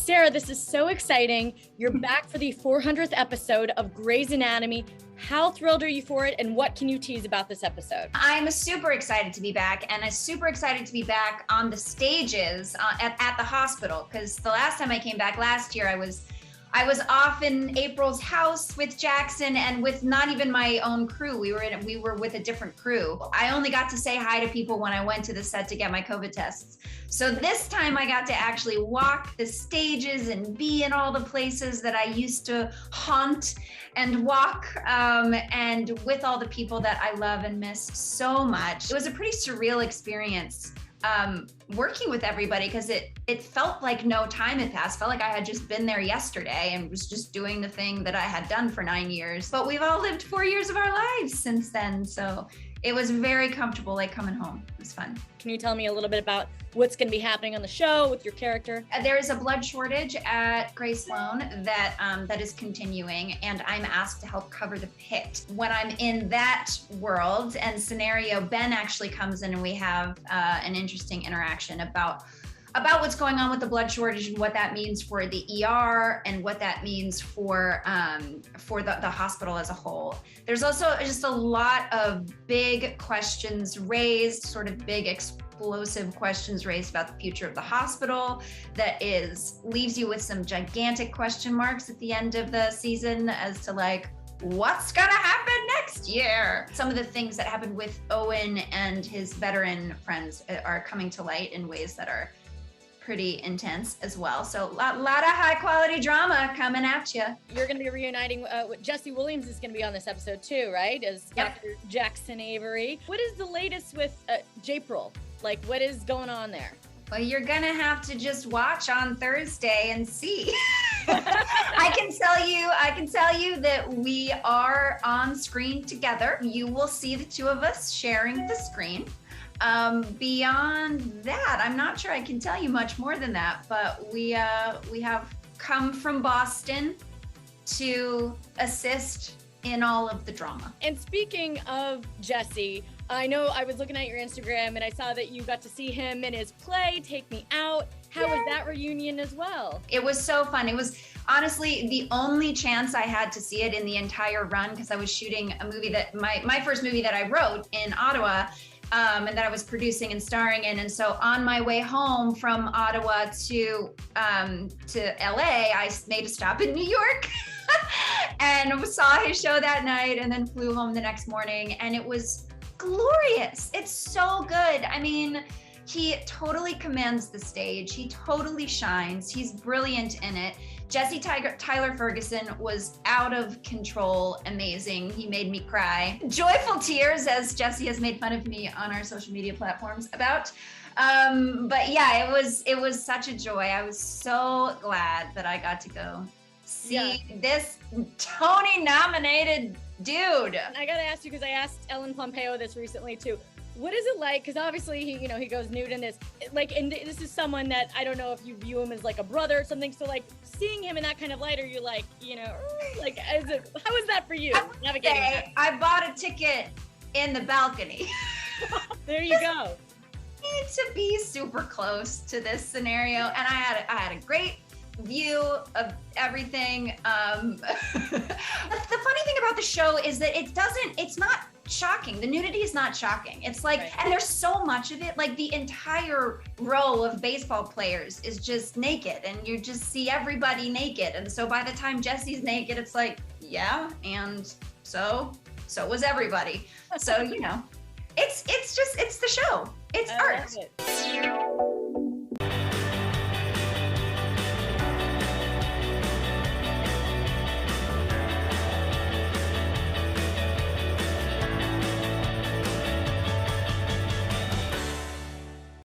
Sarah, this is so exciting. You're back for the 400th episode of Grey's Anatomy. How thrilled are you for it, and what can you tease about this episode? I'm super excited to be back, and I'm super excited to be back on the stages at the hospital, because the last time I came back last year, I was off in April's house with Jackson and with not even my own crew. We were with a different crew. I only got to say hi to people when I went to the set to get my COVID tests. So this time I got to actually walk the stages and be in all the places that I used to haunt and walk, and with all the people that I love and miss so much. It was a pretty surreal experience. Working with everybody, because it felt like no time had passed. Felt like I had just been there yesterday and was just doing the thing that I had done for 9 years. But we've all lived 4 years of our lives since then. So it was very comfortable, like coming home. It was fun. Can you tell me a little bit about what's going to be happening on the show with your character? There is a blood shortage at Grey Sloan that is continuing, and I'm asked to help cover the pit. When I'm in that world and scenario, Ben actually comes in and we have an interesting interaction about what's going on with the blood shortage and what that means for the ER and what that means for the hospital as a whole. There's also just a lot of big questions raised, sort of big explosive questions raised about the future of the hospital that leaves you with some gigantic question marks at the end of the season as to like, what's gonna happen next year? Some of the things that happened with Owen and his veteran friends are coming to light in ways that are pretty intense as well. So a lot of high quality drama coming at you. You're going to be reuniting with Jesse Williams is going to be on this episode too, right? As Yep. Dr. Jackson Avery. What is the latest with J-Pril? Like, what is going on there? Well, you're gonna have to just watch on Thursday and see. I can tell you that we are on screen together. You will see the two of us sharing the screen. Beyond that, I'm not sure I can tell you much more than that, but we have come from Boston to assist in all of the drama. And speaking of Jesse, I know I was looking at your Instagram and I saw that you got to see him in his play, Take Me Out. How was that reunion as well? It was so fun. It was honestly the only chance I had to see it in the entire run, because I was shooting a movie that my first movie that I wrote in Ottawa, and that I was producing and starring in. And so on my way home from Ottawa to LA, I made a stop in New York and saw his show that night and then flew home the next morning. And it was glorious. It's so good. I mean, he totally commands the stage. He totally shines. He's brilliant in it. Jesse Tyler Ferguson was out of control, amazing. He made me cry. Joyful tears, as Jesse has made fun of me on our social media platforms about. But yeah, it was such a joy. I was so glad that I got to go see this Tony-nominated dude. I gotta ask you, because I asked Ellen Pompeo this recently too. What is it like? Because obviously he goes nude in this. Like, and this is someone that I don't know if you view him as like a brother or something. So like seeing him in that kind of light, are you like, like, how is that for you? Navigating that? I bought a ticket in the balcony. There you go. Need to be super close to this scenario, and I had a great view of everything. The funny thing about the show is that it's not shocking. The nudity is not shocking. It's like, right. And there's so much of it. Like the entire row of baseball players is just naked, and you just see everybody naked. And so by the time Jesse's naked, it's like, yeah, and so was everybody. So it's the show. It's art. Love it.